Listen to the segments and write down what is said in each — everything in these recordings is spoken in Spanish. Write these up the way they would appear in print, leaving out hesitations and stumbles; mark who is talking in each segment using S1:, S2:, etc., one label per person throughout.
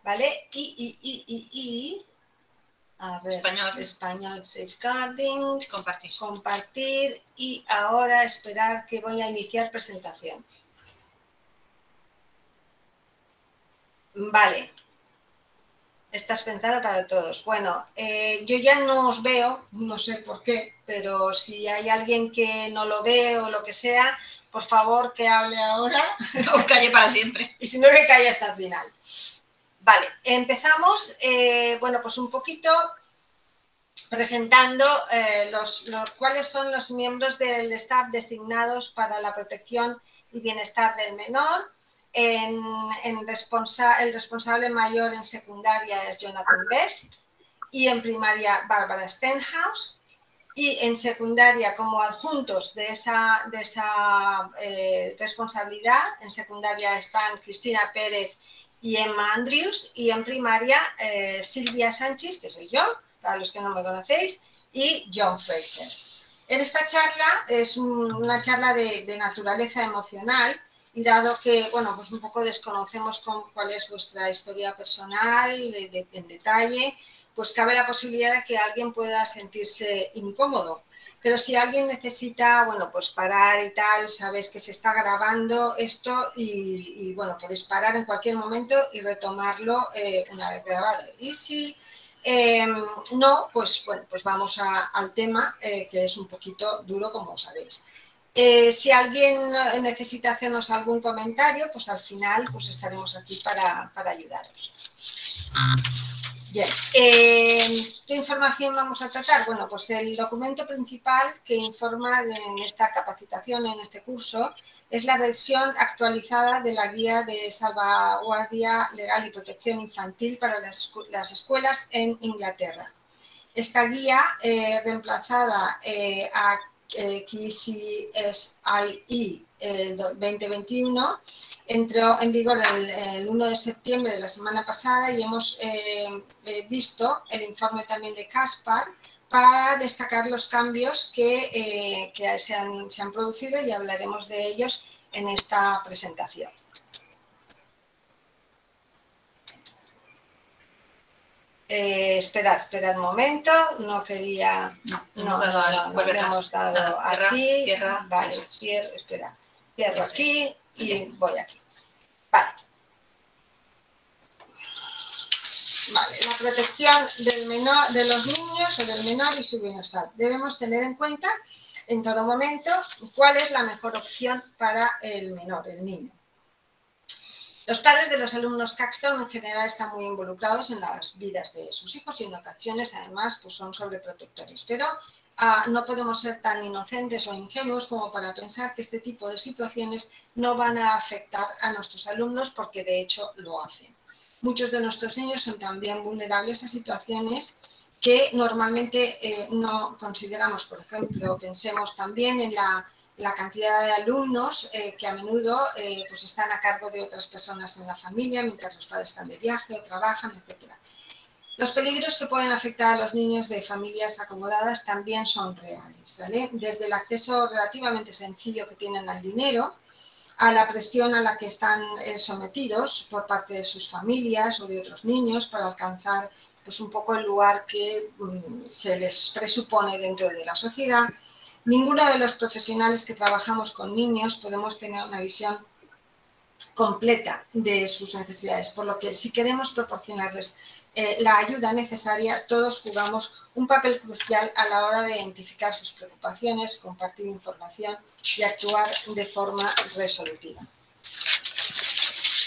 S1: ¿vale? A ver, español safeguarding, compartir y ahora esperar que voy a iniciar presentación. Vale, estás pensado para todos. Bueno, yo ya no os veo, no sé por qué, pero si hay alguien que no lo ve o lo que sea, por favor que hable ahora.
S2: O calle para siempre.
S1: Y si no, que calle hasta el final. Vale, empezamos, bueno, pues un poquito presentando cuáles son los miembros del staff designados para la protección y bienestar del menor. El responsable mayor en secundaria es Jonathan Best y en primaria Barbara Stenhouse. Y en secundaria, como adjuntos de esa responsabilidad, en secundaria están Cristina Pérez y Emma Andrews, y en primaria Silvia Sánchez, que soy yo, para los que no me conocéis, y John Fraser. En esta charla es una charla de naturaleza emocional, y dado que, bueno, pues un poco desconocemos cuál es vuestra historia personal en detalle, pues cabe la posibilidad de que alguien pueda sentirse incómodo. Pero si alguien necesita, bueno, pues parar y tal, sabéis que se está grabando esto y bueno, podéis parar en cualquier momento y retomarlo una vez grabado. Y si no, pues bueno, pues vamos al tema, que es un poquito duro, como sabéis. Si alguien necesita hacernos algún comentario, pues al final pues estaremos aquí para ayudaros. Bien, ¿qué información vamos a tratar? Bueno, pues el documento principal que informa en esta capacitación, en este curso, es la versión actualizada de la Guía de Salvaguardia Legal y Protección Infantil para las escuelas en Inglaterra. Esta guía, reemplazada a KCSIE 2021, entró en vigor el 1 de septiembre de la semana pasada y hemos visto el informe también de Caspar para destacar los cambios que se han producido y hablaremos de ellos en esta presentación. Esperad un momento, no quería... No, le hemos dado aquí, vale, cierro, espera, cierro aquí y voy aquí. Vale. Vale, la protección del menor, de los niños o del menor y su bienestar. Debemos tener en cuenta en todo momento cuál es la mejor opción para el menor, el niño. Los padres de los alumnos Caxton en general están muy involucrados en las vidas de sus hijos y en ocasiones además pues son sobreprotectores, pero no podemos ser tan inocentes o ingenuos como para pensar que este tipo de situaciones no van a afectar a nuestros alumnos, porque de hecho lo hacen. Muchos de nuestros niños son también vulnerables a situaciones que normalmente no consideramos. Por ejemplo, pensemos también en la cantidad de alumnos que a menudo pues están a cargo de otras personas en la familia mientras los padres están de viaje o trabajan, etc. Los peligros que pueden afectar a los niños de familias acomodadas también son reales, ¿vale? Desde el acceso relativamente sencillo que tienen al dinero, a la presión a la que están sometidos por parte de sus familias o de otros niños para alcanzar pues un poco el lugar que se les presupone dentro de la sociedad. Ninguno de los profesionales que trabajamos con niños podemos tener una visión completa de sus necesidades, por lo que si queremos proporcionarles la ayuda necesaria, todos jugamos un papel crucial a la hora de identificar sus preocupaciones, compartir información y actuar de forma resolutiva.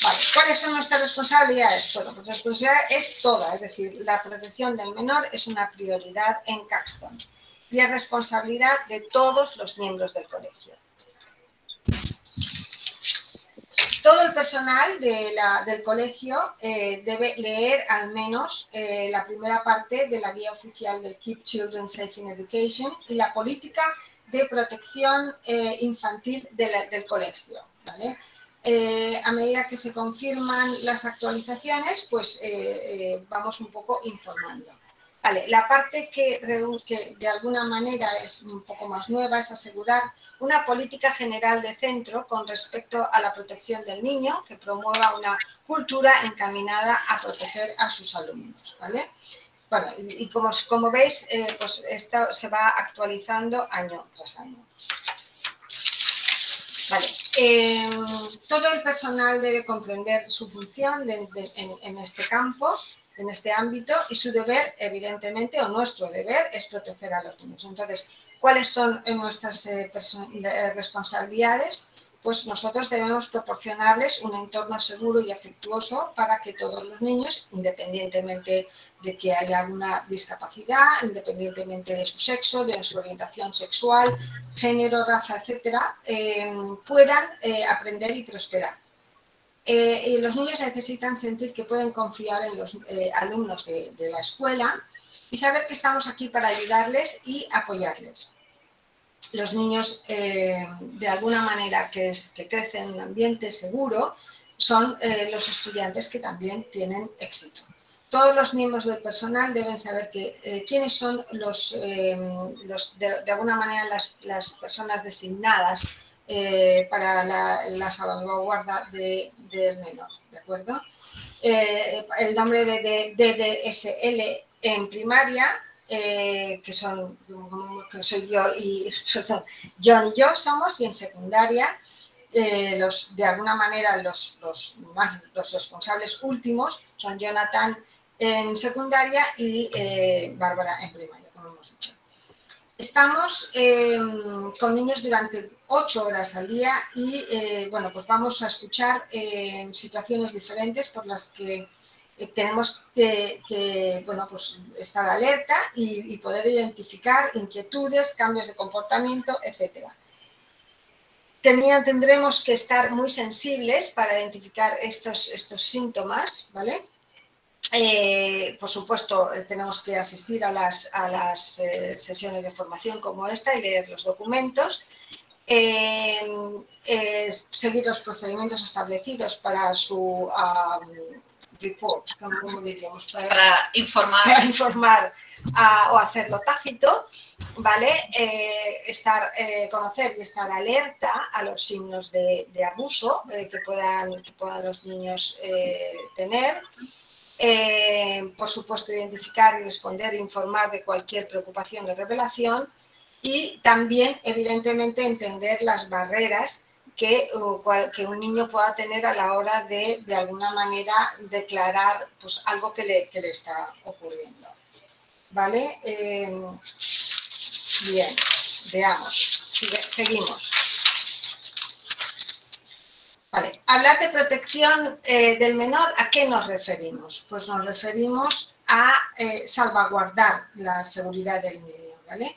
S1: Vale, ¿cuáles son nuestras responsabilidades? Bueno, pues la responsabilidad es toda, es decir, la protección del menor es una prioridad en Caxton y es responsabilidad de todos los miembros del colegio. Todo el personal del colegio debe leer al menos la primera parte de la guía oficial del Keep Children Safe in Education y la política de protección infantil del colegio, ¿vale? A medida que se confirman las actualizaciones, pues vamos un poco informando. Vale, la parte que de alguna manera es un poco más nueva es asegurar una política general de centro con respecto a la protección del niño que promueva una cultura encaminada a proteger a sus alumnos, ¿vale? Bueno, y como veis, pues esto se va actualizando año tras año. Vale. Todo el personal debe comprender su función en este campo, en este ámbito, y su deber, evidentemente, o nuestro deber, es proteger a los niños. Entonces, ¿cuáles son nuestras responsabilidades? Pues nosotros debemos proporcionarles un entorno seguro y afectuoso para que todos los niños, independientemente de que haya alguna discapacidad, independientemente de su sexo, de su orientación sexual, género, raza, etcétera, puedan aprender y prosperar. Y los niños necesitan sentir que pueden confiar en los alumnos de la escuela y saber que estamos aquí para ayudarles y apoyarles. Los niños, de alguna manera, que crecen en un ambiente seguro, son los estudiantes que también tienen éxito. Todos los miembros del personal deben saber quiénes son de alguna manera las personas designadas para la salvaguarda del menor, ¿de acuerdo? El nombre de DDSL en primaria, que soy yo y John y yo somos, y en secundaria, de alguna manera los responsables últimos son Jonathan en secundaria y Bárbara en primaria, como hemos dicho. Estamos con niños durante 8 horas al día y bueno, pues vamos a escuchar situaciones diferentes por las que tenemos que bueno, pues estar alerta y poder identificar inquietudes, cambios de comportamiento, etcétera. Tendremos que estar muy sensibles para identificar estos síntomas, ¿vale? Por supuesto, tenemos que asistir a las sesiones de formación como esta y leer los documentos, seguir los procedimientos establecidos para su report, ¿cómo diríamos?
S2: Para
S1: informar o hacerlo tácito, ¿vale? Conocer y estar alerta a los signos de abuso que puedan los niños tener. Por supuesto, identificar y responder e informar de cualquier preocupación o revelación y también, evidentemente, entender las barreras que un niño pueda tener a la hora de alguna manera, declarar pues, algo que le está ocurriendo. ¿Vale? Bien, veamos, seguimos. Vale. Hablar de protección del menor, ¿a qué nos referimos? Pues nos referimos a salvaguardar la seguridad del niño, ¿vale?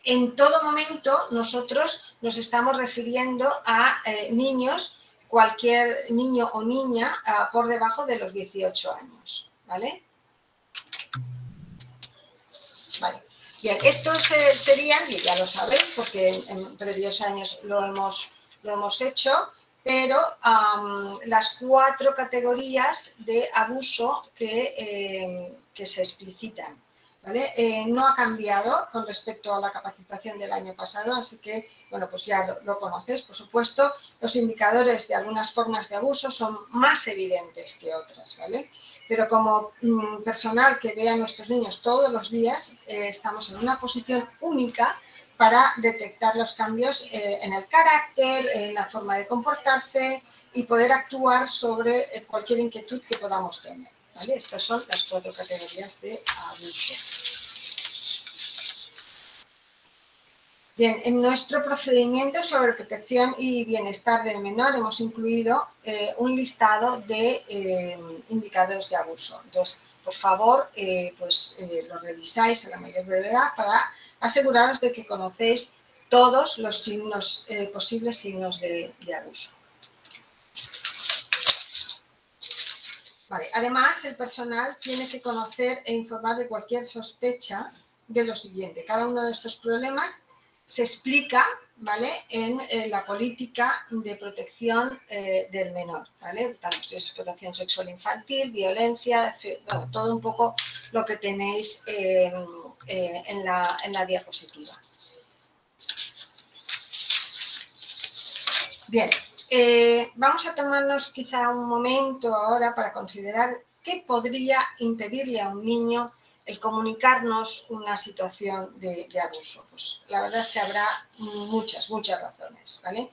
S1: En todo momento nosotros nos estamos refiriendo a niños, cualquier niño o niña por debajo de los 18 años, ¿vale? Vale. Bien, estos serían, y ya lo sabéis porque en previos años lo hemos hecho, pero las 4 categorías de abuso que se explicitan, ¿vale? No ha cambiado con respecto a la capacitación del año pasado, así que, bueno, pues ya lo conoces, por supuesto. Los indicadores de algunas formas de abuso son más evidentes que otras, ¿vale? Pero como personal que ve a nuestros niños todos los días, estamos en una posición única para detectar los cambios en el carácter, en la forma de comportarse y poder actuar sobre cualquier inquietud que podamos tener, ¿vale? Estas son las 4 categorías de abuso. Bien, en nuestro procedimiento sobre protección y bienestar del menor hemos incluido un listado de indicadores de abuso. Entonces, por favor, lo revisáis a la mayor brevedad para aseguraros de que conocéis todos los signos, posibles signos de abuso. Vale. Además, el personal tiene que conocer e informar de cualquier sospecha de lo siguiente. Cada uno de estos problemas se explica, ¿vale?, en la política de protección del menor, ¿vale? Tanto si es explotación sexual infantil, violencia, bueno, todo un poco lo que tenéis en la diapositiva. Bien, vamos a tomarnos quizá un momento ahora para considerar qué podría impedirle a un niño el comunicarnos una situación de abuso. Pues la verdad es que habrá muchas razones, ¿vale?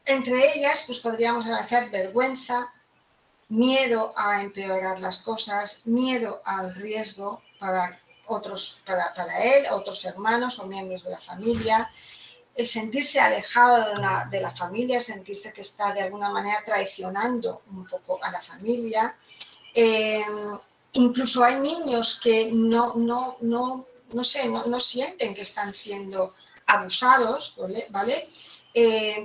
S1: Entre ellas, pues podríamos analizar vergüenza, miedo a empeorar las cosas, miedo al riesgo para otros, para él, otros hermanos o miembros de la familia, el sentirse alejado de la familia, el sentirse que está de alguna manera traicionando un poco a la familia. Incluso hay niños que no sienten que están siendo abusados, ¿vale?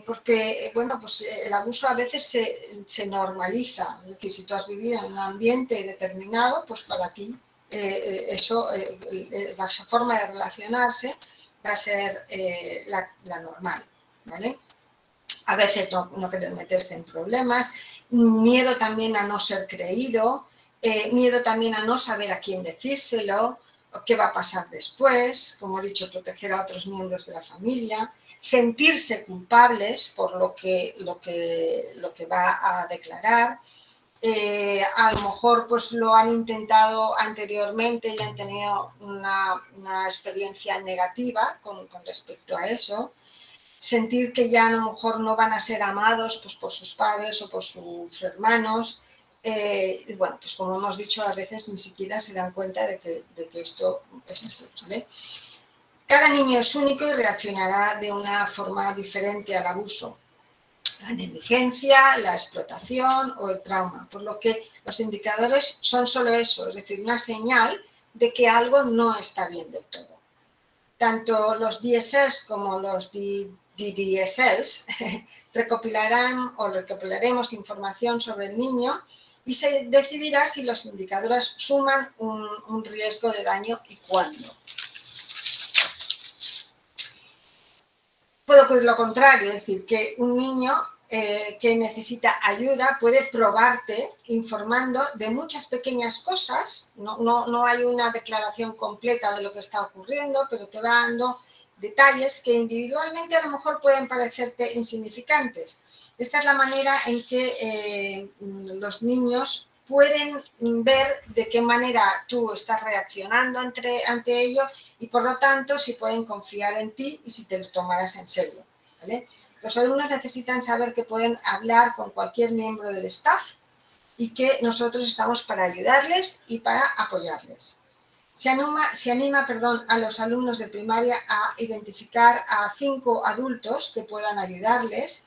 S1: Porque, bueno, pues el abuso a veces se normaliza. Es decir, si tú has vivido en un ambiente determinado, pues para ti la forma de relacionarse va a ser la normal, ¿vale? A veces no querer meterse en problemas, miedo también a no ser creído, miedo también a no saber a quién decírselo, qué va a pasar después, como he dicho, proteger a otros miembros de la familia, sentirse culpables por lo que va a declarar. A lo mejor pues lo han intentado anteriormente y han tenido una experiencia negativa con respecto a eso. Sentir que ya a lo mejor no van a ser amados pues, por sus padres o por sus hermanos. Y bueno, pues como hemos dicho, a veces ni siquiera se dan cuenta de que esto es así, ¿vale? Cada niño es único y reaccionará de una forma diferente al abuso, la negligencia, la explotación o el trauma, por lo que los indicadores son solo eso, es decir, una señal de que algo no está bien del todo. Tanto los DSLs como los DDSLs recopilaremos información sobre el niño y se decidirá si los indicadores suman un riesgo de daño y cuándo. Puede ocurrir lo contrario, es decir, que un niño que necesita ayuda puede probarte informando de muchas pequeñas cosas, no hay una declaración completa de lo que está ocurriendo, pero te va dando detalles que individualmente a lo mejor pueden parecerte insignificantes. Esta es la manera en que los niños pueden ver de qué manera tú estás reaccionando ante ello y por lo tanto si pueden confiar en ti y si te lo tomarás en serio, ¿vale? Los alumnos necesitan saber que pueden hablar con cualquier miembro del staff y que nosotros estamos para ayudarles y para apoyarles. Se anima a los alumnos de primaria a identificar a 5 adultos que puedan ayudarles.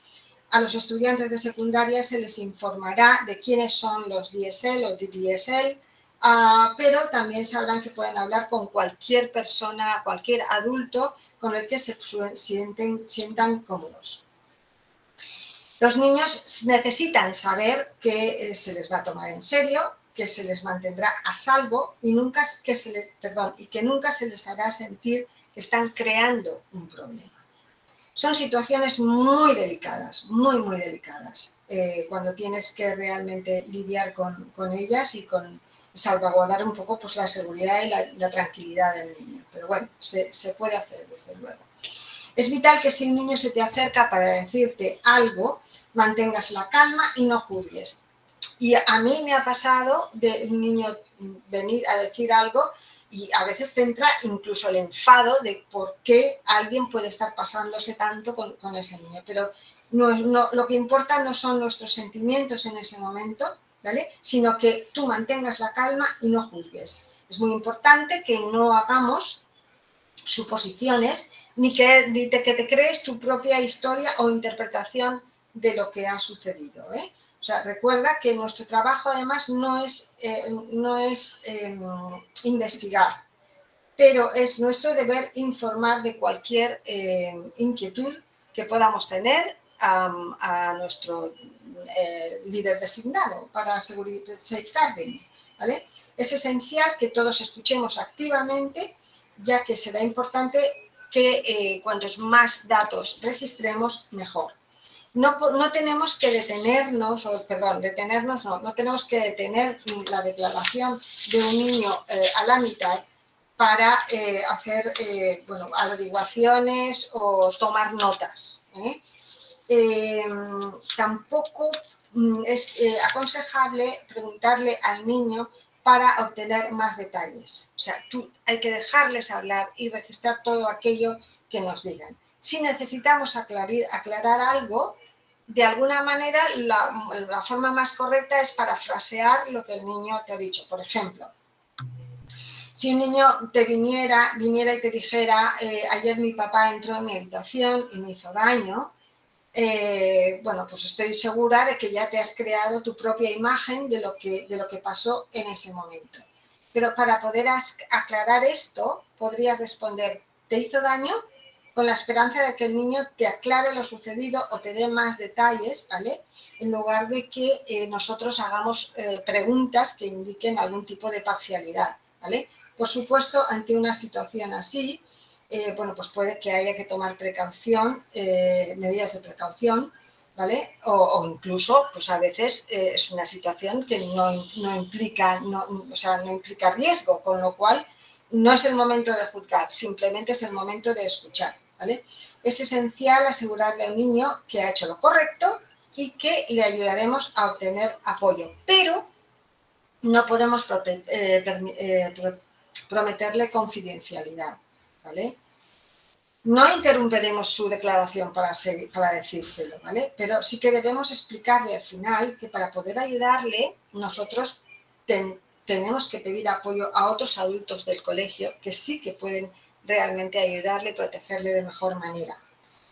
S1: A los estudiantes de secundaria se les informará de quiénes son los DSL o DDSL, pero también sabrán que pueden hablar con cualquier persona, cualquier adulto con el que se sientan cómodos. Los niños necesitan saber que se les va a tomar en serio, que se les mantendrá a salvo y que nunca se les hará sentir que están creando un problema. Son situaciones muy delicadas, muy delicadas, cuando tienes que realmente lidiar con ellas y con salvaguardar un poco pues, la seguridad y la tranquilidad del niño. Pero bueno, se puede hacer desde luego. Es vital que si un niño se te acerca para decirte algo, mantengas la calma y no juzgues. Y a mí me ha pasado de un niño venir a decir algo y a veces te entra incluso el enfado de por qué alguien puede estar pasándose tanto con ese niño. Pero lo que importa no son nuestros sentimientos en ese momento, ¿vale? Sino que tú mantengas la calma y no juzgues. Es muy importante que no hagamos suposiciones ni que te crees tu propia historia o interpretación de lo que ha sucedido, ¿eh? O sea, recuerda que nuestro trabajo además no es investigar, pero es nuestro deber informar de cualquier inquietud que podamos tener a nuestro líder designado para safeguarding, ¿vale? Es esencial que todos escuchemos activamente ya que será importante que cuantos más datos registremos, mejor. No tenemos que detenernos, no tenemos que detener la declaración de un niño a la mitad para hacer averiguaciones o tomar notas. Tampoco es aconsejable preguntarle al niño para obtener más detalles. O sea, hay que dejarles hablar y registrar todo aquello que nos digan. Si necesitamos aclarar algo, de alguna manera la forma más correcta es parafrasear lo que el niño te ha dicho. Por ejemplo, si un niño te viniera y te dijera, ayer mi papá entró en mi habitación y me hizo daño, bueno, pues estoy segura de que ya te has creado tu propia imagen de lo que pasó en ese momento. Pero para poder aclarar esto, podrías responder, ¿te hizo daño? Con la esperanza de que el niño te aclare lo sucedido o te dé más detalles, ¿vale? En lugar de que nosotros hagamos preguntas que indiquen algún tipo de parcialidad, ¿vale? Por supuesto, ante una situación así, bueno, pues puede que haya que tomar precaución, medidas de precaución, ¿vale? O incluso, pues a veces es una situación que no implica riesgo, con lo cual no es el momento de juzgar, simplemente es el momento de escuchar, ¿vale? Es esencial asegurarle al niño que ha hecho lo correcto y que le ayudaremos a obtener apoyo, pero no podemos prometerle confidencialidad, ¿vale? No interrumpiremos su declaración para decírselo, ¿vale? Pero sí que debemos explicarle al final que para poder ayudarle, nosotros tenemos que pedir apoyo a otros adultos del colegio que sí que pueden realmente ayudarle y protegerle de mejor manera.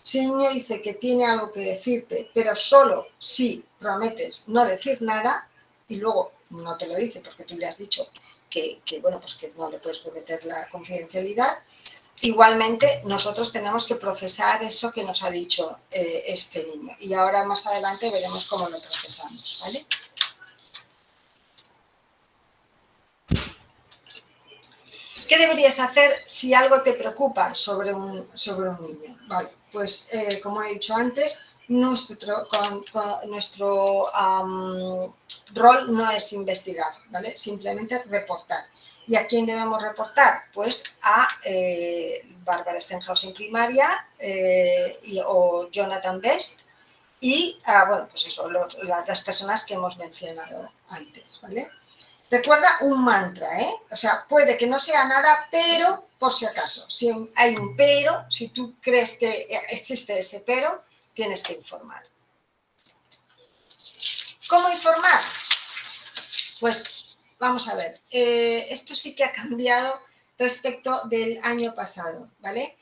S1: Si el niño dice que tiene algo que decirte, pero solo si prometes no decir nada y luego no te lo dice porque tú le has dicho que bueno, pues que no le puedes prometer la confidencialidad, igualmente nosotros tenemos que procesar eso que nos ha dicho este niño. Y ahora más adelante veremos cómo lo procesamos, ¿vale? ¿Qué deberías hacer si algo te preocupa sobre un niño? Vale, pues como he dicho antes, nuestro rol no es investigar, ¿vale? Simplemente reportar. ¿Y a quién debemos reportar? Pues a Bárbara Stenhouse en primaria o Jonathan Best y a, bueno, pues eso, las personas que hemos mencionado antes, ¿vale? Recuerda un mantra, ¿eh? O sea, puede que no sea nada, pero por si acaso, si hay un pero, si tú crees que existe ese pero, tienes que informar. ¿Cómo informar? Pues vamos a ver, esto sí que ha cambiado respecto del año pasado, ¿vale?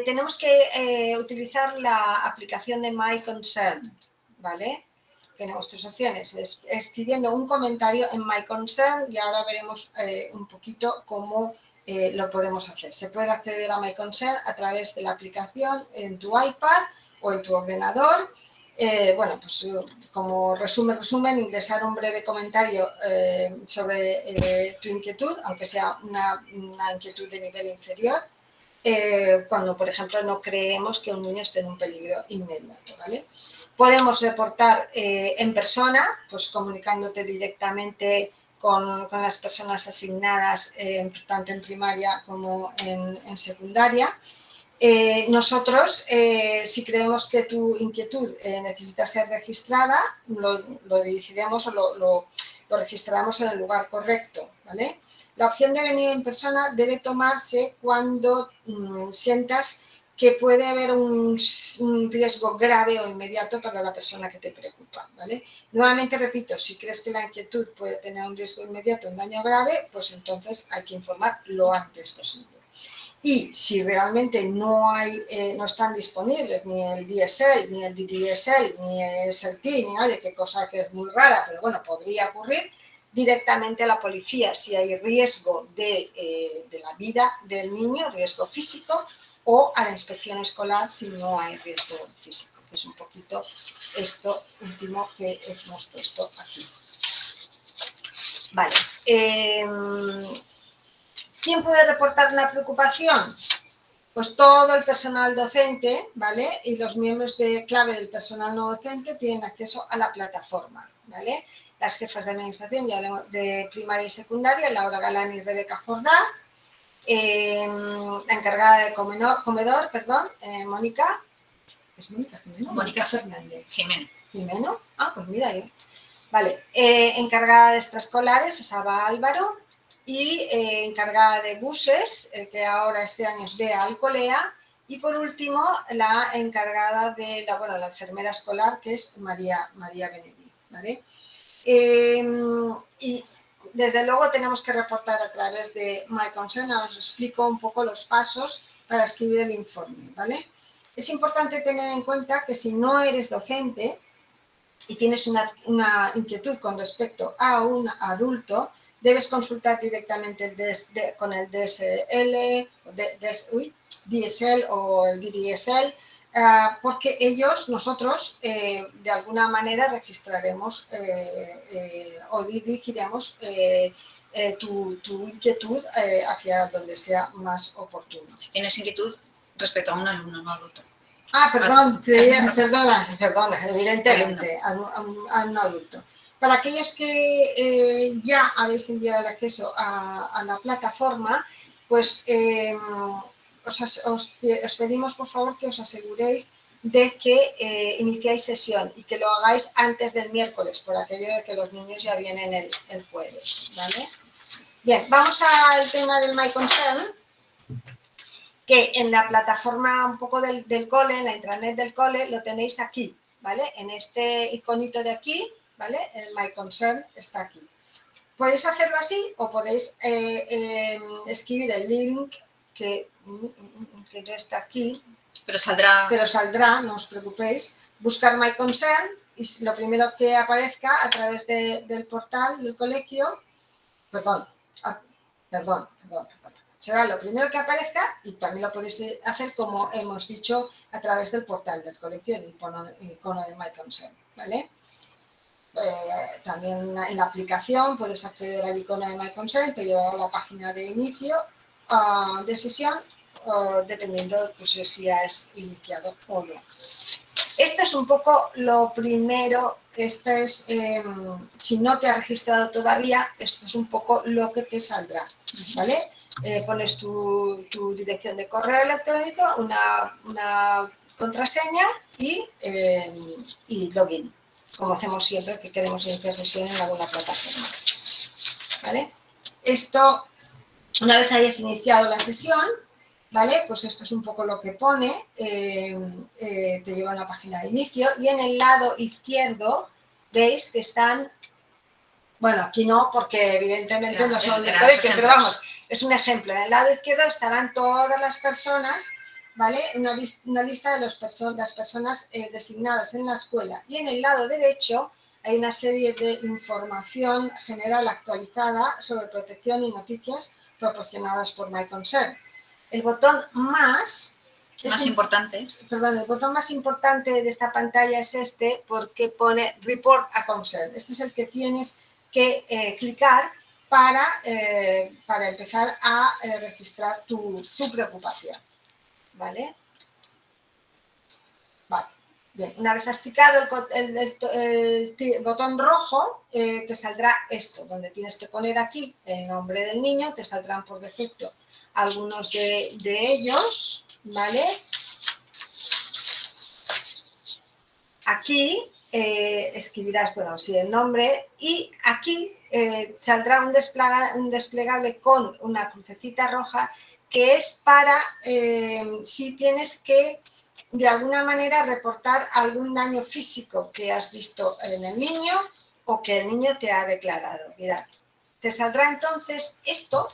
S1: Tenemos que utilizar la aplicación de My Concern, ¿vale? Tenemos tres opciones, escribiendo un comentario en My Concern y ahora veremos un poquito cómo lo podemos hacer. Se puede acceder a My Concern a través de la aplicación en tu iPad o en tu ordenador. Bueno, pues como resumen, ingresar un breve comentario sobre tu inquietud, aunque sea una inquietud de nivel inferior, cuando, por ejemplo, no creemos que un niño esté en un peligro inmediato, ¿vale? Podemos reportar en persona, pues comunicándote directamente con las personas asignadas, tanto en primaria como en secundaria. Nosotros, si creemos que tu inquietud necesita ser registrada, lo decidimos o lo registramos en el lugar correcto, ¿vale? La opción de venir en persona debe tomarse cuando sientas que puede haber un riesgo grave o inmediato para la persona que te preocupa, ¿vale? Nuevamente repito, si crees que la inquietud puede tener un riesgo inmediato, un daño grave, pues entonces hay que informar lo antes posible. Y si realmente no están disponibles ni el DSL, ni el DDSL, ni el SLT, ni nadie, que cosa que es muy rara, pero bueno, podría ocurrir, directamente a la policía si hay riesgo de la vida del niño, riesgo físico, o a la inspección escolar si no hay riesgo físico, que es un poquito esto último que hemos puesto aquí. Vale. ¿Quién puede reportar la preocupación? Pues todo el personal docente, ¿vale? Y los miembros clave del personal no docente tienen acceso a la plataforma, ¿vale? Las jefas de administración de primaria y secundaria, Laura Galán y Rebeca Jordá, la encargada de comedor, Mónica, ¿es Mónica Jimeno?
S2: Mónica
S1: Fernández.
S2: Jimeno.
S1: Ah, pues mira yo. Vale, encargada de extraescolares es Aba Álvaro y encargada de buses, que ahora este año es Bea Alcolea, y por último la encargada de la enfermera escolar, que es María Benedí, ¿vale? Y desde luego tenemos que reportar a través de MyConcern. Os explico un poco los pasos para escribir el informe, ¿vale? Es importante tener en cuenta que si no eres docente y tienes una inquietud con respecto a un adulto, debes consultar directamente con el DSL o el DDSL, porque nosotros, de alguna manera registraremos o dirigiremos tu inquietud hacia donde sea más oportuno.
S2: Si tienes inquietud respecto a un alumno no adulto.
S1: Perdona, evidentemente, a un adulto. Para aquellos que ya habéis enviado el acceso a la plataforma, pues os pedimos por favor que os aseguréis de que iniciáis sesión y que lo hagáis antes del miércoles, por aquello de que los niños ya vienen el jueves, ¿vale? Bien, vamos al tema del MyConcern, que en la plataforma un poco del cole, en la intranet del cole, lo tenéis aquí, ¿vale? En este iconito de aquí, ¿vale? El MyConcern está aquí. Podéis hacerlo así o podéis escribir el link que no está aquí.
S2: Pero saldrá,
S1: no os preocupéis. Buscar MyConcern y lo primero que aparezca a través del portal del colegio, perdón. Será lo primero que aparezca y también lo podéis hacer, como hemos dicho, a través del portal del colegio, el icono de MyConcern, ¿vale? También en la aplicación puedes acceder al icono de MyConcern, te llevará a la página de inicio de sesión, dependiendo pues, si has iniciado o no. Esto es un poco lo primero, si no te has registrado todavía, esto es un poco lo que te saldrá, ¿vale? Pones tu dirección de correo electrónico, una contraseña y login, como hacemos siempre que queremos iniciar sesión en alguna plataforma, ¿vale? Esto, una vez hayas iniciado la sesión, ¿vale? Pues esto es un poco lo que pone, te lleva a una página de inicio y en el lado izquierdo veis que están, bueno, aquí no, porque evidentemente no son del colegio, pero vamos, es un ejemplo. En el lado izquierdo estarán todas las personas, ¿vale? Una lista de las personas designadas en la escuela. Y en el lado derecho hay una serie de información general actualizada sobre protección y noticias proporcionadas por MyConcern. El botón más
S2: importante.
S1: Perdón, el botón más importante de esta pantalla es este, porque pone Report a Concern. Este es el que tienes que clicar para empezar a registrar tu preocupación, ¿vale? Vale. Bien, una vez has clicado el botón rojo, te saldrá esto, donde tienes que poner aquí el nombre del niño, te saldrán por defecto algunos de ellos, ¿vale? Aquí escribirás, bueno, sí, el nombre y aquí saldrá un desplegable con una crucecita roja que es para si tienes que de alguna manera reportar algún daño físico que has visto en el niño o que el niño te ha declarado. Mirad, te saldrá entonces esto,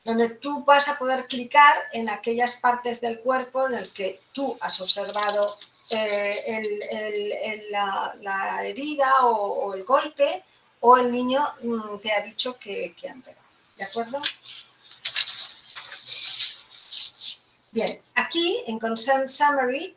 S1: donde tú vas a poder clicar en aquellas partes del cuerpo en el que tú has observado la herida o el golpe, o el niño te ha dicho que han pegado. ¿De acuerdo? Bien, aquí en Concern Summary,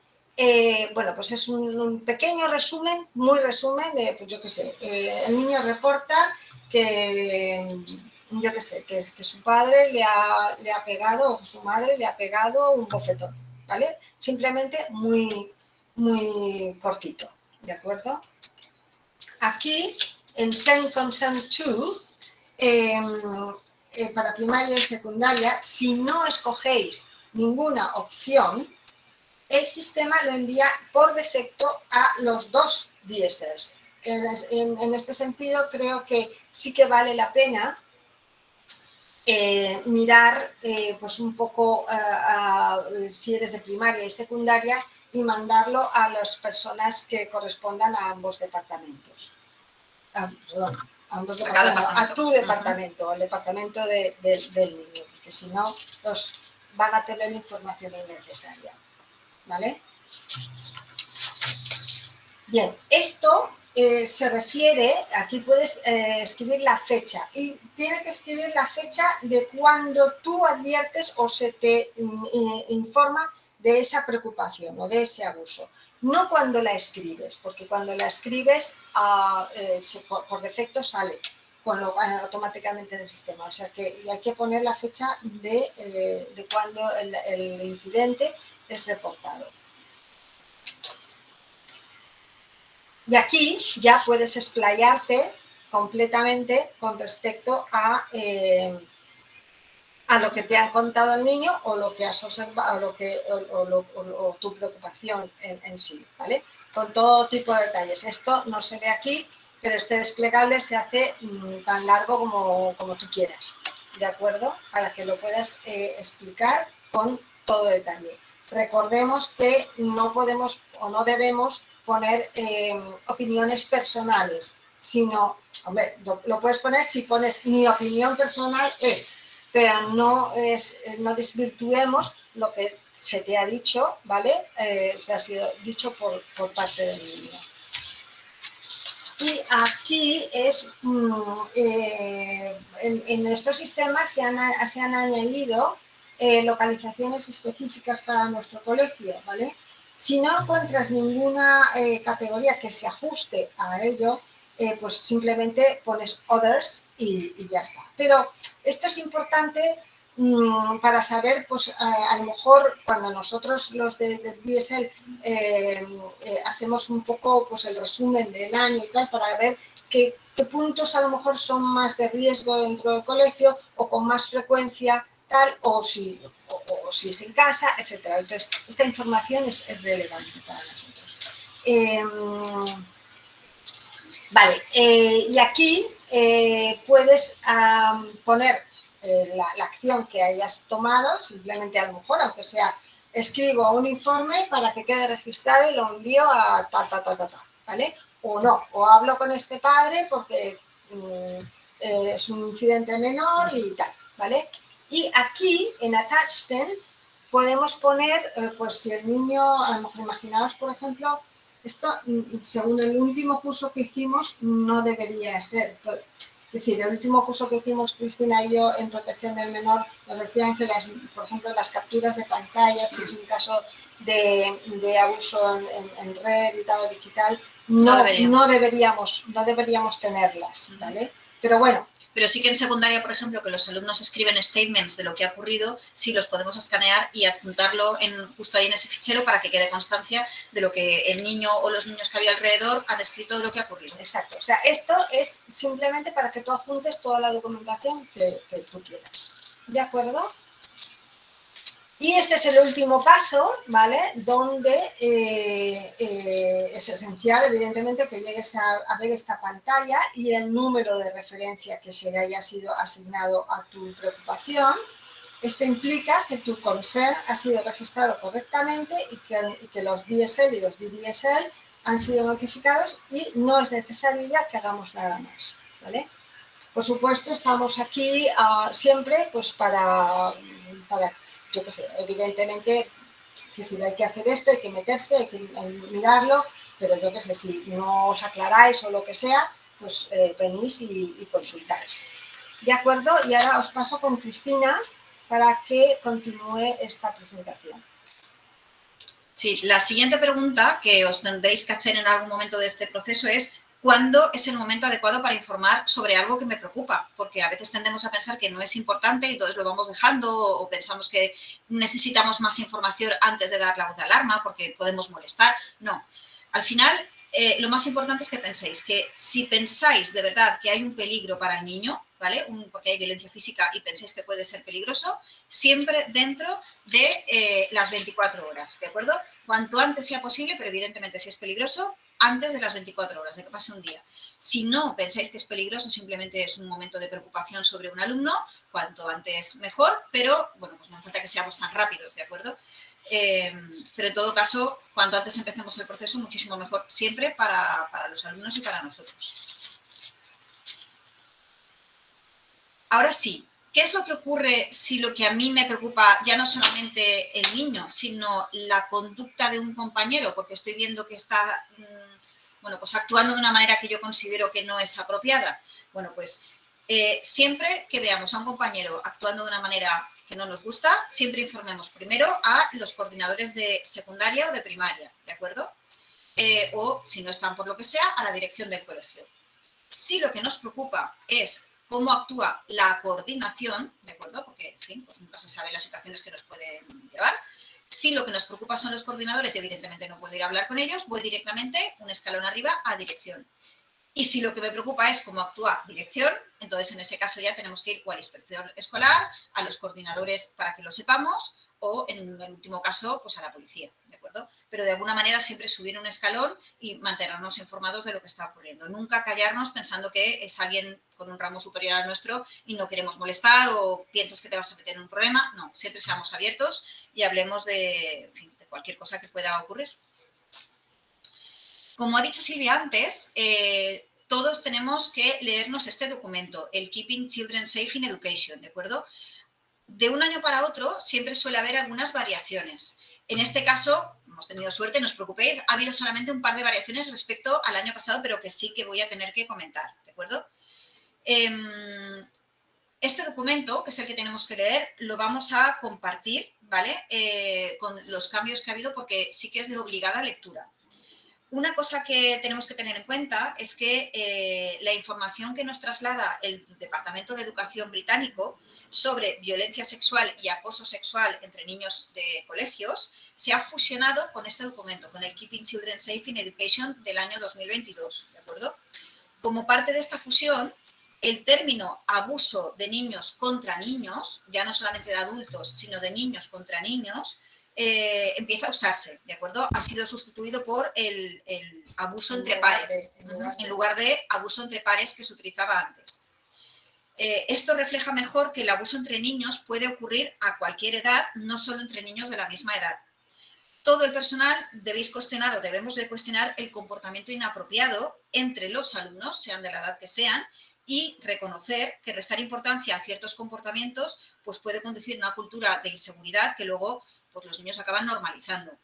S1: bueno, pues es un pequeño resumen, muy resumen de, pues yo qué sé, el niño reporta que yo qué sé, que su padre le ha pegado, o su madre le ha pegado un bofetón, ¿vale? Simplemente muy, muy cortito, ¿de acuerdo? Aquí, en Send Consent To, para primaria y secundaria, si no escogéis ninguna opción, el sistema lo envía por defecto a los dos DSLs. En este sentido, creo que sí que vale la pena mirar pues un poco si eres de primaria y secundaria y mandarlo a las personas que correspondan a ambos departamentos. Perdón, a tu departamento, al departamento del niño, porque si no van a tener información innecesaria. ¿Vale? Bien, esto se refiere, aquí puedes escribir la fecha y tiene que escribir la fecha de cuando tú adviertes o se te informa de esa preocupación o de ese abuso. No cuando la escribes, porque cuando la escribes por defecto sale automáticamente en el sistema. O sea que hay que poner la fecha de cuando el incidente es reportado. Y aquí ya puedes explayarte completamente con respecto a lo que te han contado el niño o lo que has observado o tu preocupación en sí, ¿vale? Con todo tipo de detalles. Esto no se ve aquí, pero este desplegable se hace tan largo como tú quieras, ¿de acuerdo? Para que lo puedas explicar con todo detalle. Recordemos que no podemos o no debemos poner opiniones personales, sino, hombre, lo puedes poner si pones mi opinión personal es, pero no desvirtuemos lo que se te ha dicho, ¿vale? Ha sido dicho por parte del niño. Y aquí en estos sistemas se han añadido localizaciones específicas para nuestro colegio, ¿vale? Si no encuentras ninguna categoría que se ajuste a ello, pues simplemente pones Others y ya está. Pero esto es importante para saber, pues a lo mejor cuando nosotros los de DSL hacemos un poco pues el resumen del año y tal, para ver qué puntos a lo mejor son más de riesgo dentro del colegio o con más frecuencia tal, o si es en casa, etcétera. Entonces, esta información es relevante para nosotros. Vale, y aquí puedes poner la acción que hayas tomado, simplemente a lo mejor, aunque sea, escribo un informe para que quede registrado y lo envío a ¿vale? O no, o hablo con este padre porque es un incidente menor y tal, ¿vale? Y aquí, en Attachment, podemos poner, pues si el niño, a lo mejor imaginaos, por ejemplo, esto, según el último curso que hicimos, no debería ser. Es decir, el último curso que hicimos Cristina y yo en protección del menor, nos decían que, por ejemplo, las capturas de pantalla, si es un caso de abuso en red y tal o digital, no deberíamos tenerlas, ¿vale? Pero bueno.
S2: Pero sí que en secundaria, por ejemplo, que los alumnos escriben statements de lo que ha ocurrido, sí los podemos escanear y adjuntarlo justo ahí en ese fichero para que quede constancia de lo que el niño o los niños que había alrededor han escrito de lo que ha ocurrido.
S1: Exacto. O sea, esto es simplemente para que tú adjuntes toda la documentación que tú quieras. ¿De acuerdo? Y este es el último paso, ¿vale? Donde es esencial, evidentemente, que llegues a ver esta pantalla y el número de referencia que se le haya sido asignado a tu preocupación. Esto implica que tu concern ha sido registrado correctamente y que los DSL y los DDSL han sido notificados y no es necesario ya que hagamos nada más, ¿vale? Por supuesto, estamos aquí siempre pues para, yo qué sé, evidentemente, es decir, hay que hacer esto, hay que meterse, hay que mirarlo, pero yo qué sé, si no os aclaráis o lo que sea, pues venís y consultáis. ¿De acuerdo? Y ahora os paso con Cristina para que continúe esta presentación.
S2: Sí, la siguiente pregunta que os tendréis que hacer en algún momento de este proceso es cuándo es el momento adecuado para informar sobre algo que me preocupa, porque a veces tendemos a pensar que no es importante y entonces lo vamos dejando o pensamos que necesitamos más información antes de dar la voz de alarma porque podemos molestar. No, al final lo más importante es que penséis que si pensáis de verdad que hay un peligro para el niño, ¿vale? Porque hay violencia física y pensáis que puede ser peligroso, siempre dentro de las 24 horas, ¿de acuerdo? Cuanto antes sea posible, pero evidentemente si es peligroso, antes de las 24 horas, de que pase un día. Si no pensáis que es peligroso, simplemente es un momento de preocupación sobre un alumno, cuanto antes mejor, pero bueno, pues no hace falta que seamos tan rápidos, ¿de acuerdo? Pero en todo caso, cuanto antes empecemos el proceso, muchísimo mejor, siempre para los alumnos y para nosotros. Ahora sí, ¿qué es lo que ocurre si lo que a mí me preocupa ya no solamente el niño, sino la conducta de un compañero? Porque estoy viendo que está, bueno, pues actuando de una manera que yo considero que no es apropiada. Bueno, pues siempre que veamos a un compañero actuando de una manera que no nos gusta, siempre informemos primero a los coordinadores de secundaria o de primaria, ¿de acuerdo? O, si no están por lo que sea, a la dirección del colegio. Si lo que nos preocupa es cómo actúa la coordinación, ¿de acuerdo? Porque, en fin, pues nunca se sabe las situaciones que nos pueden llevar. Si lo que nos preocupa son los coordinadores y evidentemente no puedo ir a hablar con ellos, voy directamente un escalón arriba a dirección. Y si lo que me preocupa es cómo actúa dirección, entonces en ese caso ya tenemos que ir o a la inspección escolar, a los coordinadores para que lo sepamos, o en el último caso, pues a la policía, ¿de acuerdo? Pero de alguna manera siempre subir un escalón y mantenernos informados de lo que está ocurriendo. Nunca callarnos pensando que es alguien con un rango superior al nuestro y no queremos molestar o piensas que te vas a meter en un problema. No, siempre seamos abiertos y hablemos de, en fin, de cualquier cosa que pueda ocurrir. Como ha dicho Silvia antes, todos tenemos que leernos este documento, el Keeping Children Safe in Education, ¿de acuerdo? De un año para otro siempre suele haber algunas variaciones. En este caso, hemos tenido suerte, no os preocupéis, ha habido solamente un par de variaciones respecto al año pasado, pero que sí que voy a tener que comentar, ¿de acuerdo? Este documento, que es el que tenemos que leer, lo vamos a compartir, ¿vale? Con los cambios que ha habido, porque sí que es de obligada lectura. Una cosa que tenemos que tener en cuenta es que la información que nos traslada el Departamento de Educación británico sobre violencia sexual y acoso sexual entre niños de colegios se ha fusionado con este documento, con el Keeping Children Safe in Education del año 2022, ¿de acuerdo? Como parte de esta fusión, el término abuso de niños contra niños, ya no solamente de adultos, sino de niños contra niños, empieza a usarse, ¿de acuerdo? Ha sido sustituido por el abuso entre pares, en lugar de abuso entre pares que se utilizaba antes. Esto refleja mejor que el abuso entre niños puede ocurrir a cualquier edad, no solo entre niños de la misma edad. Todo el personal debéis cuestionar o debemos de cuestionar el comportamiento inapropiado entre los alumnos, sean de la edad que sean, y reconocer que restar importancia a ciertos comportamientos pues puede conducir a una cultura de inseguridad que luego pues los niños acaban normalizando.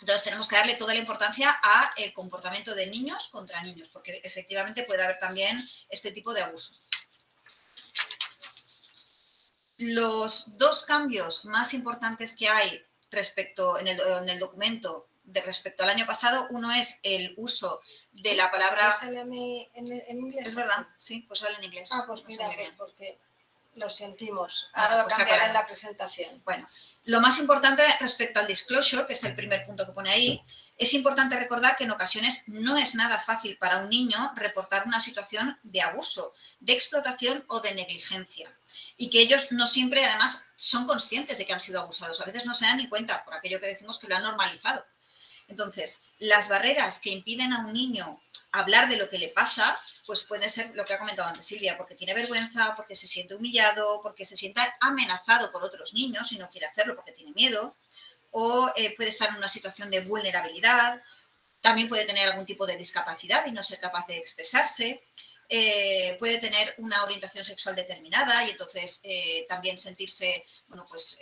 S2: Entonces tenemos que darle toda la importancia al comportamiento de niños contra niños, porque efectivamente puede haber también este tipo de abuso. Los dos cambios más importantes que hay respecto en el documento respecto al año pasado, uno es el uso de la palabra...
S1: ¿Sale en inglés?
S2: Es verdad, sí, pues sale en inglés.
S1: Ah, pues mira, pues porque lo sentimos.
S2: Ahora
S1: Ahora lo cambiaré en la presentación.
S2: Bueno, lo más importante respecto al disclosure, que es el primer punto que pone ahí, es importante recordar que en ocasiones no es nada fácil para un niño reportar una situación de abuso, de explotación o de negligencia. Y que ellos no siempre, además, son conscientes de que han sido abusados. A veces no se dan ni cuenta por aquello que decimos que lo han normalizado. Entonces, las barreras que impiden a un niño hablar de lo que le pasa, pues puede ser lo que ha comentado antes Silvia, porque tiene vergüenza, porque se siente humillado, porque se sienta amenazado por otros niños y no quiere hacerlo porque tiene miedo, o puede estar en una situación de vulnerabilidad, también puede tener algún tipo de discapacidad y no ser capaz de expresarse, puede tener una orientación sexual determinada y entonces también sentirse, bueno, pues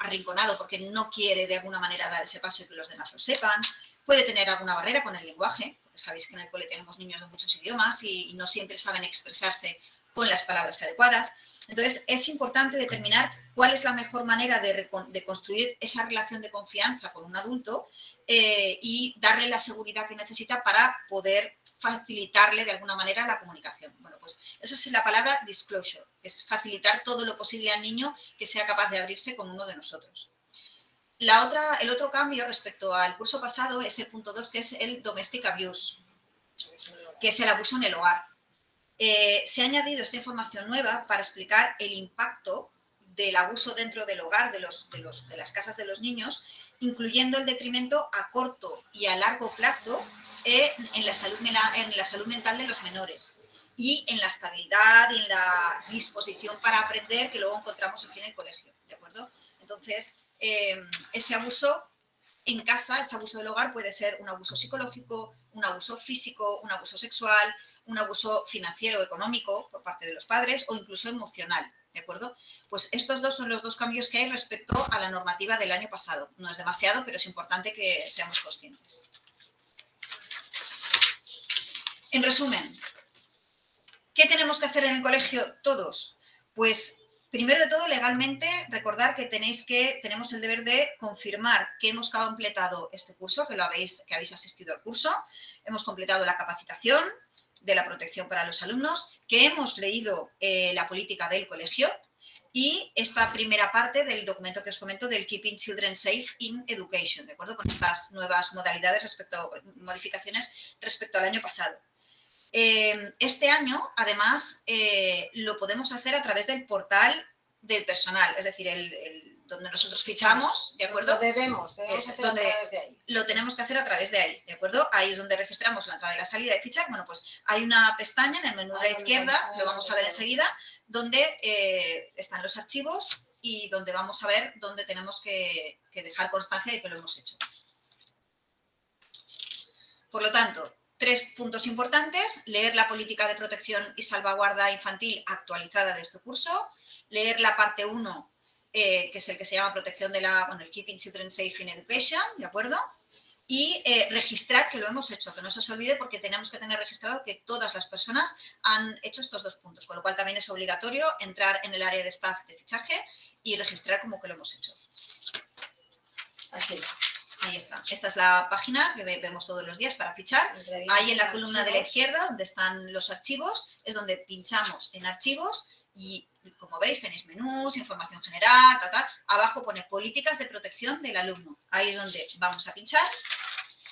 S2: arrinconado porque no quiere de alguna manera dar ese paso y que los demás lo sepan, puede tener alguna barrera con el lenguaje, porque sabéis que en el cole tenemos niños de muchos idiomas y no siempre saben expresarse con las palabras adecuadas. Entonces, es importante determinar cuál es la mejor manera de construir esa relación de confianza con un adulto y darle la seguridad que necesita para poder facilitarle de alguna manera la comunicación. Bueno, pues eso es la palabra disclosure, es facilitar todo lo posible al niño que sea capaz de abrirse con uno de nosotros. El otro cambio respecto al curso pasado es el punto 2, que es el domestic abuse, que es el abuso en el hogar. Se ha añadido esta información nueva para explicar el impacto del abuso dentro del hogar, de las casas de los niños, incluyendo el detrimento a corto y a largo plazo en la salud mental de los menores y en la estabilidad y en la disposición para aprender que luego encontramos aquí en el colegio, ¿de acuerdo? Entonces, ese abuso en casa, ese abuso del hogar puede ser un abuso psicológico, un abuso físico, un abuso sexual, un abuso financiero, económico por parte de los padres o incluso emocional, ¿de acuerdo? Pues estos dos son los dos cambios que hay respecto a la normativa del año pasado. No es demasiado, pero es importante que seamos conscientes. En resumen, ¿qué tenemos que hacer en el colegio todos? Pues primero de todo, legalmente, recordar que tenemos el deber de confirmar que hemos completado este curso, que habéis asistido al curso, hemos completado la capacitación de la protección para los alumnos, que hemos leído la política del colegio y esta primera parte del documento que os comento del Keeping Children Safe in Education, ¿de acuerdo? Con estas nuevas modalidades, modificaciones respecto al año pasado. Este año, además, lo podemos hacer a través del portal del personal, es decir, donde nosotros fichamos, ¿de acuerdo?
S1: Lo debemos hacer a través de ahí.
S2: Lo tenemos que hacer a través de ahí, ¿de acuerdo? Ahí es donde registramos la entrada y la salida de fichar. Bueno, pues hay una pestaña en el menú de la izquierda, lo vamos a ver enseguida, donde están los archivos y donde vamos a ver dónde tenemos que dejar constancia de que lo hemos hecho. Por lo tanto, 3 puntos importantes: leer la política de protección y salvaguarda infantil actualizada de este curso, leer la parte 1, que es el que se llama protección el Keeping Children Safe in Education, ¿de acuerdo? Y registrar que lo hemos hecho, que no se os olvide, porque tenemos que tener registrado que todas las personas han hecho estos 2 puntos, con lo cual también es obligatorio entrar en el área de staff de fichaje y registrar como que lo hemos hecho. Así. Ahí está. Esta es la página que vemos todos los días para fichar. Ahí en la columna de la izquierda, donde están los archivos, es donde pinchamos en archivos y, como veis, tenéis menús, información general, Abajo pone políticas de protección del alumno. Ahí es donde vamos a pinchar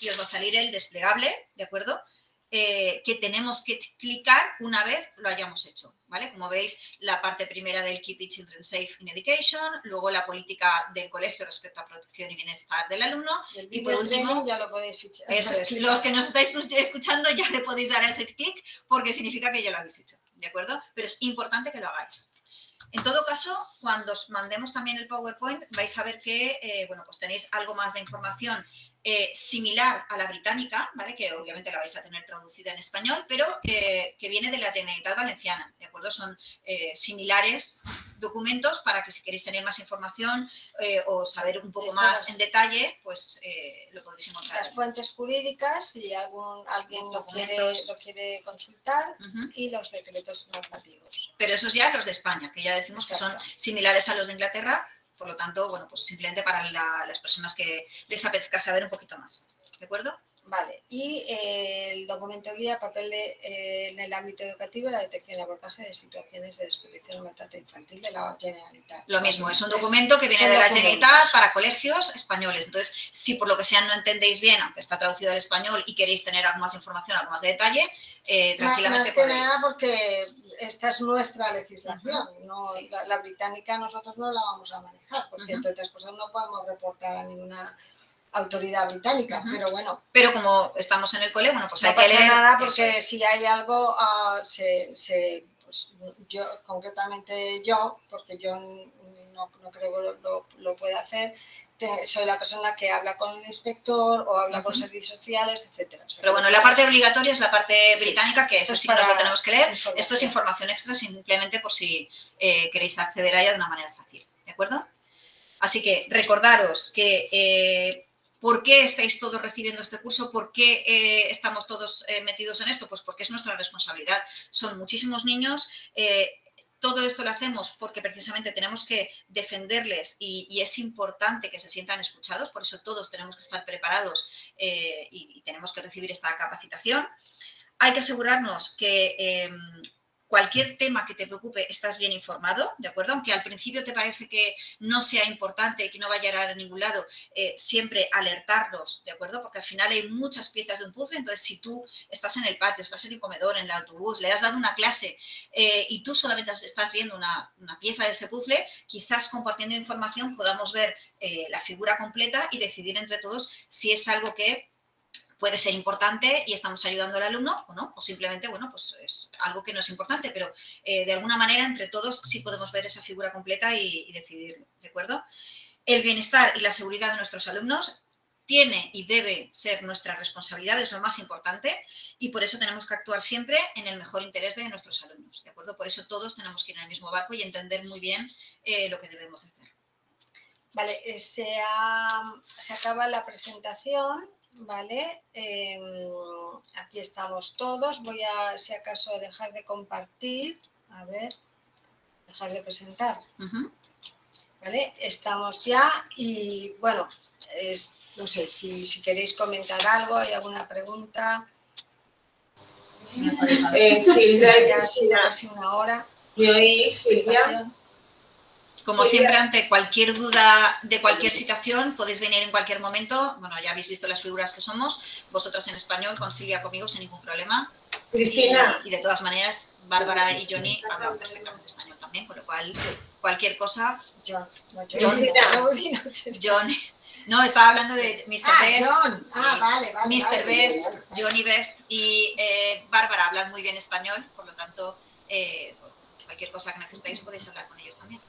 S2: y os va a salir el desplegable, ¿de acuerdo? Que tenemos que clicar una vez lo hayamos hecho, ¿vale? Como veis, la parte primera del Keep the Children Safe in Education, luego la política del colegio respecto a protección y bienestar del alumno, y por último,
S1: ya lo podéis fichar.
S2: Eso es, los que nos estáis escuchando ya le podéis dar a ese clic porque significa que ya lo habéis hecho, ¿de acuerdo? Pero es importante que lo hagáis. En todo caso, cuando os mandemos también el PowerPoint, vais a ver que pues tenéis algo más de información similar a la británica, ¿vale? Que obviamente la vais a tener traducida en español, pero que viene de la Generalitat Valenciana, ¿de acuerdo? Son similares documentos para que si queréis tener más información o saber un poco más en detalle, pues lo podréis encontrar.
S1: Las fuentes jurídicas, si alguien lo quiere consultar, y los decretos normativos.
S2: Pero esos ya los de España, que ya decimos que son similares a los de Inglaterra. Por lo tanto, bueno, pues simplemente para las personas que les apetezca saber un poquito más, ¿de acuerdo?
S1: Vale, y el documento guía, papel en el ámbito educativo, la detección y abordaje de situaciones de desprotección o maltrato infantil de la Generalitat.
S2: Lo mismo, es un documento que viene de la Generalitat para colegios españoles. Entonces, si por lo que sea no entendéis bien, aunque está traducido al español, y queréis tener algo más información, algo más de detalle, tranquilamente podéis.
S1: Más que nada porque esta es nuestra legislación, no, la británica nosotros no la vamos a manejar, porque entre otras cosas no podemos reportar a ninguna autoridad británica, pero bueno.
S2: Pero como estamos en el cole, bueno, pues
S1: no
S2: hay que leer.
S1: No pasa nada, porque si hay algo, pues yo, concretamente yo, porque yo no creo que lo pueda hacer, soy la persona que habla con el inspector o habla con servicios sociales, etcétera. O sea,
S2: pero bueno, la parte obligatoria es la parte británica, que eso sí que lo tenemos que leer. Esto es información extra simplemente por si queréis acceder a ella de una manera fácil, ¿de acuerdo? Así que recordaros que ¿por qué estáis todos recibiendo este curso? ¿Por qué estamos todos metidos en esto? Pues porque es nuestra responsabilidad. Son muchísimos niños. Todo esto lo hacemos porque precisamente tenemos que defenderles y es importante que se sientan escuchados. Por eso todos tenemos que estar preparados y tenemos que recibir esta capacitación. Hay que asegurarnos que cualquier tema que te preocupe estás bien informado, ¿de acuerdo? Aunque al principio te parece que no sea importante, que no vaya a ir a ningún lado, siempre alertarnos, ¿de acuerdo? Porque al final hay muchas piezas de un puzzle, entonces si tú estás en el patio, estás en el comedor, en el autobús, le has dado una clase y tú solamente estás viendo una pieza de ese puzzle, quizás compartiendo información podamos ver la figura completa y decidir entre todos si es algo que puede ser importante y estamos ayudando al alumno o no, o simplemente, bueno, pues es algo que no es importante, pero de alguna manera entre todos sí podemos ver esa figura completa y decidirlo, ¿de acuerdo? El bienestar y la seguridad de nuestros alumnos tiene y debe ser nuestra responsabilidad, es lo más importante y por eso tenemos que actuar siempre en el mejor interés de nuestros alumnos, ¿de acuerdo? Por eso todos tenemos que ir en el mismo barco y entender muy bien lo que debemos hacer.
S1: Vale, se acaba la presentación. Vale, aquí estamos todos. Voy a, si acaso, a dejar de compartir. A ver, dejar de presentar. Vale, estamos ya y bueno, no sé si queréis comentar algo, hay alguna pregunta.
S3: Silvia,
S1: ya ha sido casi una hora.
S3: ¿Me oís, Silvia?
S2: Como siempre, ante cualquier duda de cualquier situación, podéis venir en cualquier momento. Bueno, ya habéis visto las figuras que somos, vosotras en español, con Silvia conmigo sin ningún problema.
S3: Cristina.
S2: Y de todas maneras, Bárbara y Johnny hablan perfectamente español también, con lo cual, cualquier cosa... John. No, estaba hablando de Mr. Best.
S1: John.
S2: Sí,
S1: Vale.
S2: Mr. Best, Johnny Best y Bárbara hablan muy bien español, por lo tanto, cualquier cosa que necesitéis podéis hablar con ellos también.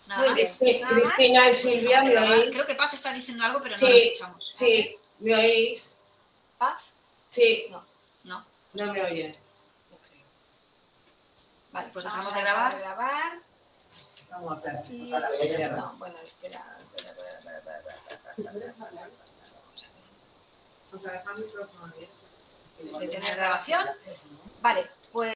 S2: Nada más.
S3: Cristina y Silvia, ¿me oís?
S2: Creo que Paz está diciendo algo, pero no lo escuchamos.
S3: Sí, ¿me oís?
S1: ¿Paz?
S3: Sí.
S2: No.
S3: No me oyen.
S1: No creo. Vale,
S2: pues dejamos de grabar.
S3: Vamos a hacer.
S1: No, bueno, espera.
S3: Vamos a dejar el micrófono abierto.
S1: ¿De tener grabación? Vale,